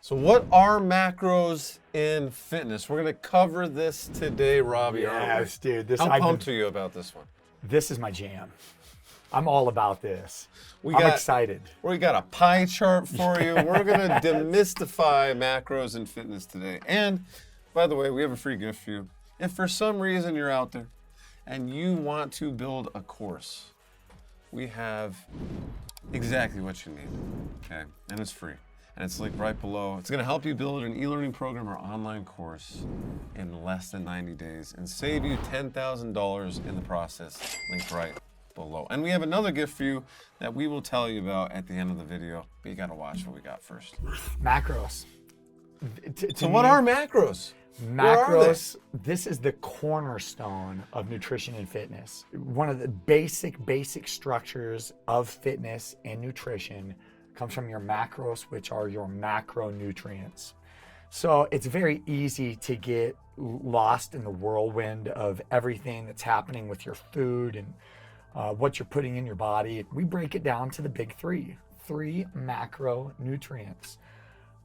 So what are macros in fitness? We're going to cover this today, Robbie. Yes, dude. How pumped are you about this one? This is my jam. I'm all about this. I'm excited. We got a pie chart for you. We're going to demystify macros in fitness today. And by the way, we have a free gift for you. If for some reason you're out there and you want to build a course, we have exactly what you need, okay? And it's free. And it's linked right below. It's gonna help you build an e-learning program or online course in less than 90 days and save you $10,000 in the process, linked right below. And we have another gift for you that we will tell you about at the end of the video, but you gotta watch what we got first. Macros. So what are macros? Macros, this is the cornerstone of nutrition and fitness. One of the basic structures of fitness and nutrition comes from your macros, which are your macronutrients. So it's very easy to get lost in the whirlwind of everything that's happening with your food and what you're putting in your body. We break it down to the big three macronutrients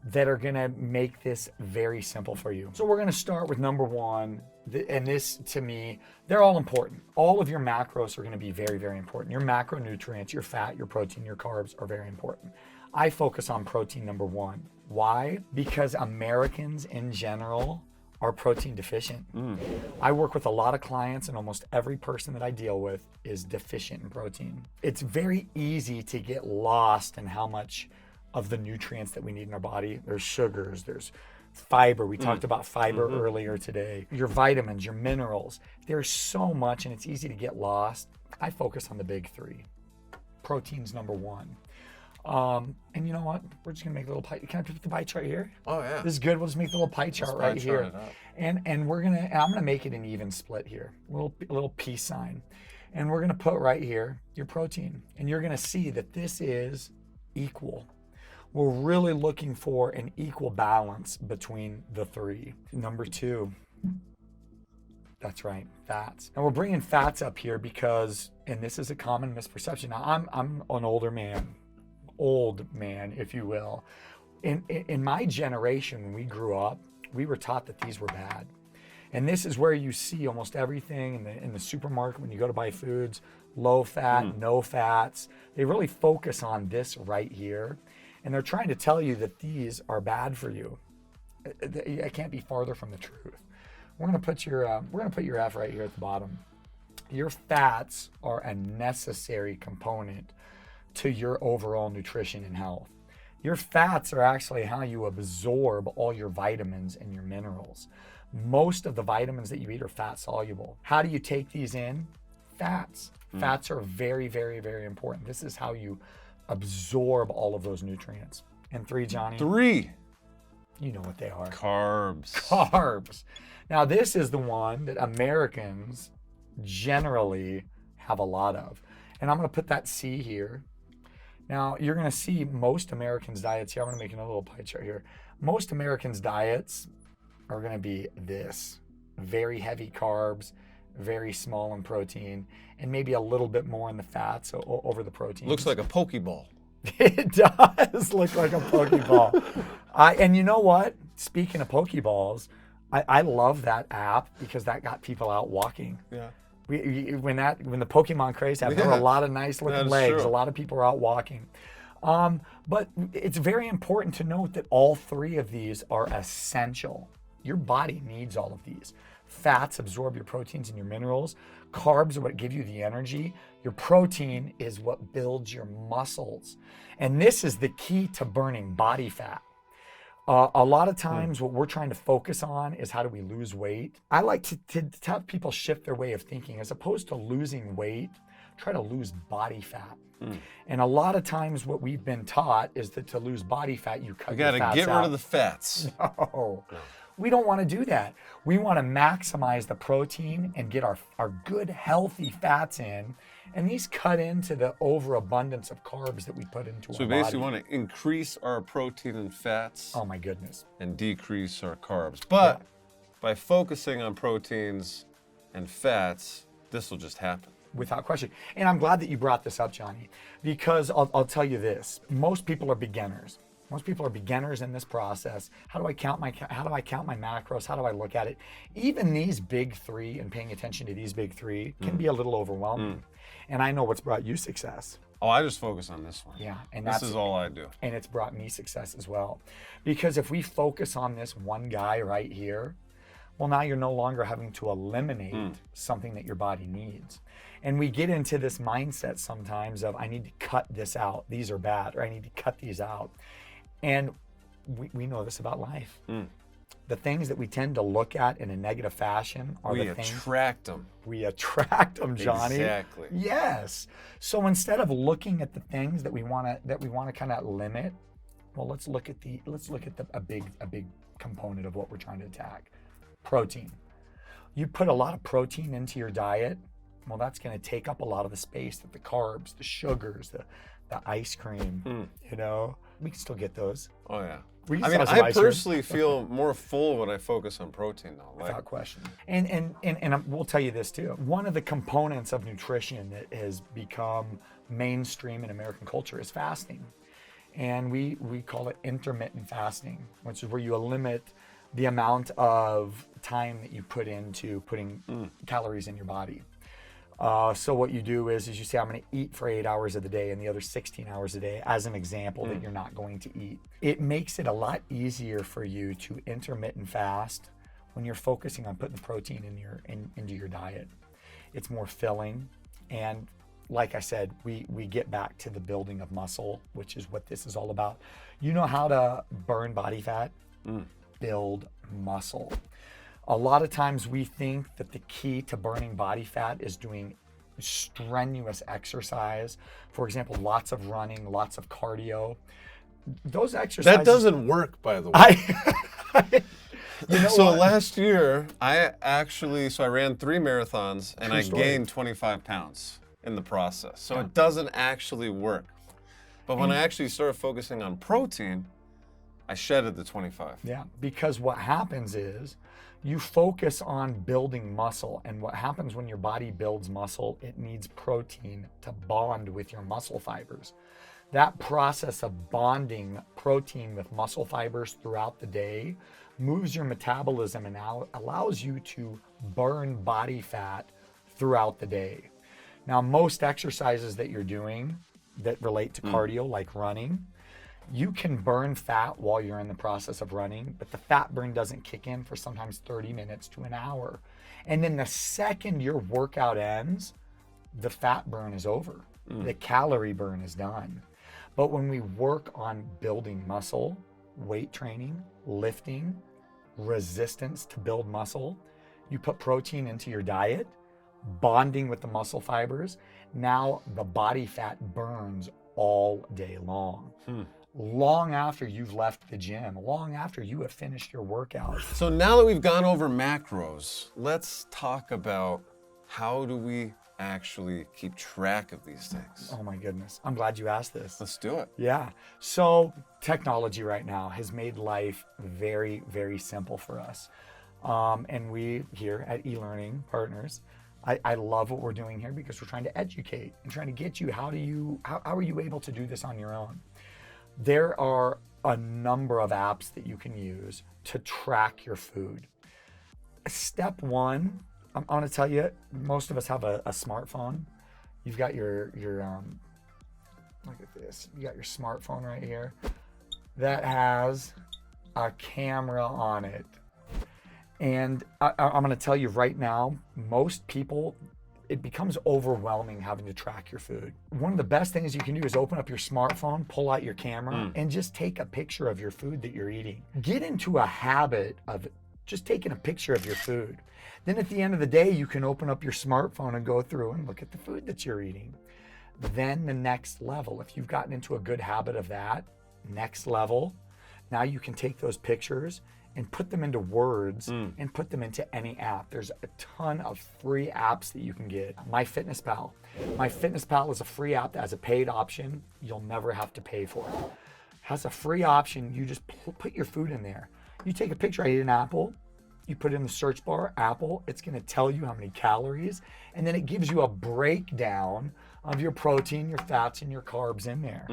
that are gonna make this very simple for you. So we're gonna start with number one, and this to me, they're all important. All of your macros are gonna be very, very important. Your macronutrients, your fat, your protein, your carbs are very important. I focus on protein number one. Why? Because Americans in general are protein deficient. I work with a lot of clients and almost every person that I deal with is deficient in protein. It's very easy to get lost in how much of the nutrients that we need in our body. There's sugars, there's fiber. We talked about fiber earlier today. Your vitamins, your minerals. There's so much and it's easy to get lost. I focus on the big three. Protein's number one. And you know what? We're just gonna make a little pie. Can I put the pie chart here? Oh yeah. This is good. We'll just make the little pie chart right here. And I'm gonna make it an even split here. A little peace sign. And we're gonna put right here your protein. And you're gonna see that this is equal. We're really looking for an equal balance between the three. Number two, that's right, fats. And we're bringing fats up here because, and this is a common misperception. Now, I'm an old man, if you will. In my generation, when we grew up, we were taught that these were bad. And this is where you see almost everything in the supermarket when you go to buy foods, low fat, no fats. They really focus on this right here. And they're trying to tell you that these are bad for you. I can't be farther from the truth. We're gonna put your F right here at the bottom. Your fats are a necessary component to your overall nutrition and health. Your fats are actually how you absorb all your vitamins and your minerals. Most of the vitamins that you eat are fat soluble. How do you take these in? Fats. Fats are very, very, very important. This is how you absorb all of those nutrients. And three, Johnny? Three. You know what they are. Carbs. Carbs. Now this is the one that Americans generally have a lot of. And I'm gonna put that C here. Now you're gonna see most Americans' diets here. I'm gonna make another little pie chart here. Most Americans' diets are gonna be this. Very heavy carbs, very small in protein, and maybe a little bit more in the fats over the protein. Looks like a Pokeball. It does look like a Pokeball. And you know what? Speaking of Pokeballs, I love that app because that got people out walking. Yeah. When the Pokemon craze happened, there were a lot of nice looking legs. True. A lot of people are out walking. But it's very important to note that all three of these are essential. Your body needs all of these. Fats absorb your proteins and your minerals. Carbs are what give you the energy. Your protein is what builds your muscles. And this is the key to burning body fat. A lot of times what we're trying to focus on is how do we lose weight. I like to have people shift their way of thinking. As opposed to losing weight, try to lose body fat. And a lot of times what we've been taught is that to lose body fat, you cut your fats out. You gotta get rid of the fats. No. We don't want to do that. We want to maximize the protein and get our good, healthy fats in. And these cut into the overabundance of carbs that we put into our body. So we basically want to increase our protein and fats. Oh my goodness. And decrease our carbs. But by focusing on proteins and fats, this will just happen. Without question. And I'm glad that you brought this up, Johnny, because I'll tell you this. Most people are beginners. Most people are beginners in this process. How do I count my macros? How do I look at it? Even these big three and paying attention to these big three can be a little overwhelming. And I know what's brought you success. Oh, I just focus on this one. Yeah, and this is all I do. And it's brought me success as well. Because if we focus on this one guy right here, well, now you're no longer having to eliminate something that your body needs. And we get into this mindset sometimes of, I need to cut this out. These are bad, or I need to cut these out. And we know this about life. The things that we tend to look at in a negative fashion are the things. We attract them, Johnny. Exactly. Yes. So instead of looking at the things that we want to kind of limit, well, let's look at a big component of what we're trying to attack. Protein. You put a lot of protein into your diet, well, that's going to take up a lot of the space that the carbs, the sugars, the ice cream, we can still get those. Oh yeah. I personally feel more full when I focus on protein, though. Without question. And we'll tell you this too. One of the components of nutrition that has become mainstream in American culture is fasting. And we call it intermittent fasting, which is where you limit the amount of time that you put into putting calories in your body. So what you do is you say, I'm going to eat for 8 hours of the day and the other 16 hours a day, as an example, that you're not going to eat. It makes it a lot easier for you to intermittent fast when you're focusing on putting the protein into your diet. It's more filling. And like I said, we get back to the building of muscle, which is what this is all about. You know how to burn body fat? Build muscle. A lot of times we think that the key to burning body fat is doing strenuous exercise. For example, lots of running, lots of cardio. Those exercises... That doesn't work, by the way. Last year, I ran 3 marathons and I gained 25 pounds in the process. So it doesn't actually work. But when I actually started focusing on protein, I shedded the 25. Yeah, because what happens is you focus on building muscle, and what happens when your body builds muscle, it needs protein to bond with your muscle fibers. That process of bonding protein with muscle fibers throughout the day moves your metabolism and allows you to burn body fat throughout the day. Now, most exercises that you're doing that relate to cardio, like running, you can burn fat while you're in the process of running, but the fat burn doesn't kick in for sometimes 30 minutes to an hour. And then the second your workout ends, the fat burn is over. The calorie burn is done. But when we work on building muscle, weight training, lifting, resistance to build muscle, you put protein into your diet, bonding with the muscle fibers, now the body fat burns all day long. Long after you've left the gym, long after you have finished your workout. So now that we've gone over macros, let's talk about how do we actually keep track of these things. Oh my goodness. I'm glad you asked this. Let's do it. Yeah. So technology right now has made life very, very simple for us. And we here at eLearning Partners, I love what we're doing here because we're trying to educate and trying to get you, how are you able to do this on your own? There are a number of apps that you can use to track your food. Step one, I'm going to tell you, most of us have a smartphone. You've got your look at this. You got your smartphone right here that has a camera on it. And I'm going to tell you right now, most people, it becomes overwhelming having to track your food. One of the best things you can do is open up your smartphone, pull out your camera, and just take a picture of your food that you're eating. Get into a habit of just taking a picture of your food. Then at the end of the day, you can open up your smartphone and go through and look at the food that you're eating. Then the next level, if you've gotten into a good habit of that, next level, now you can take those pictures and put them into words and put them into any app. There's a ton of free apps that you can get. MyFitnessPal. MyFitnessPal is a free app that has a paid option. You'll never have to pay for it. Has a free option. You just put your food in there. You take a picture, I ate an apple. You put it in the search bar, apple. It's gonna tell you how many calories. And then it gives you a breakdown of your protein, your fats, and your carbs in there.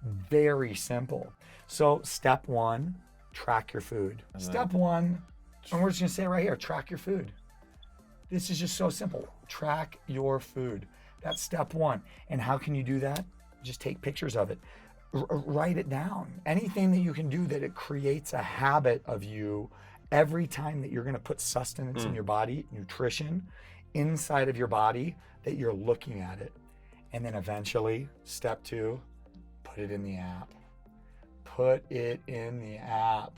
Very simple. So step one, track your food. Step one, and we're just gonna say it right here, track your food. This is just so simple. Track your food. That's step one. And how can you do that? Just take pictures of it. Write it down. Anything that you can do that it creates a habit of you every time that you're gonna put sustenance in your body, nutrition, inside of your body, that you're looking at it. And then eventually, step two, put it in the app. Put it in the app.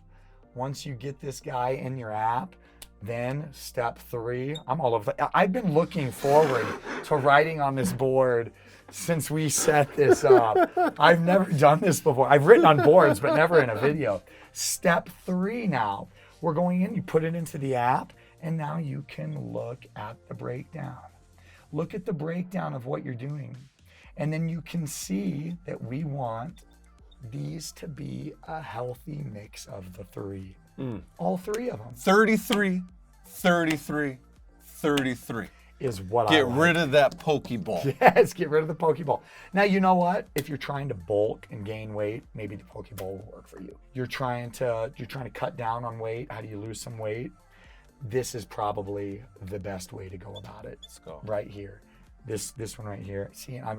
Once you get this guy in your app, then step three, I'm all over. I've been looking forward to writing on this board since we set this up. I've never done this before. I've written on boards, but never in a video. Step three now, we're going in, you put it into the app, and now you can look at the breakdown. Look at the breakdown of what you're doing. And then you can see that we want these to be a healthy mix of the three. All three of them. 33, 33, 33. Is what Get rid of that Pokeball. Yes, get rid of the Pokeball. Now, you know what? If you're trying to bulk and gain weight, maybe the Pokeball will work for you. You're trying to cut down on weight. How do you lose some weight? This is probably the best way to go about it. Let's go. Right here. This one right here. See, I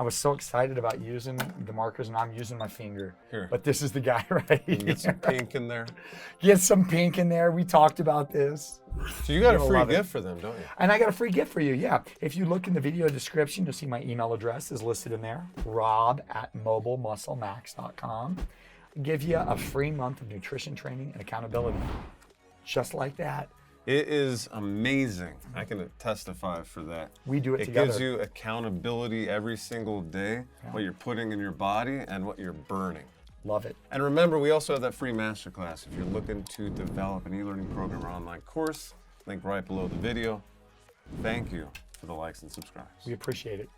was so excited about using the markers, and I'm using my finger. Here. But this is the guy right here. Get some pink in there. Get some pink in there. We talked about this. So you got a free gift for them, don't you? And I got a free gift for you, yeah. If you look in the video description, you'll see my email address is listed in there, rob@mobilemusclemax.com. Give you a free month of nutrition training and accountability. Just like that. It is amazing. I can testify for that. We do it together. It gives you accountability every single day, what you're putting in your body and what you're burning. Love it. And remember, we also have that free MasterClass. If you're looking to develop an e-learning program or online course, link right below the video. Thank you for the likes and subscribes. We appreciate it.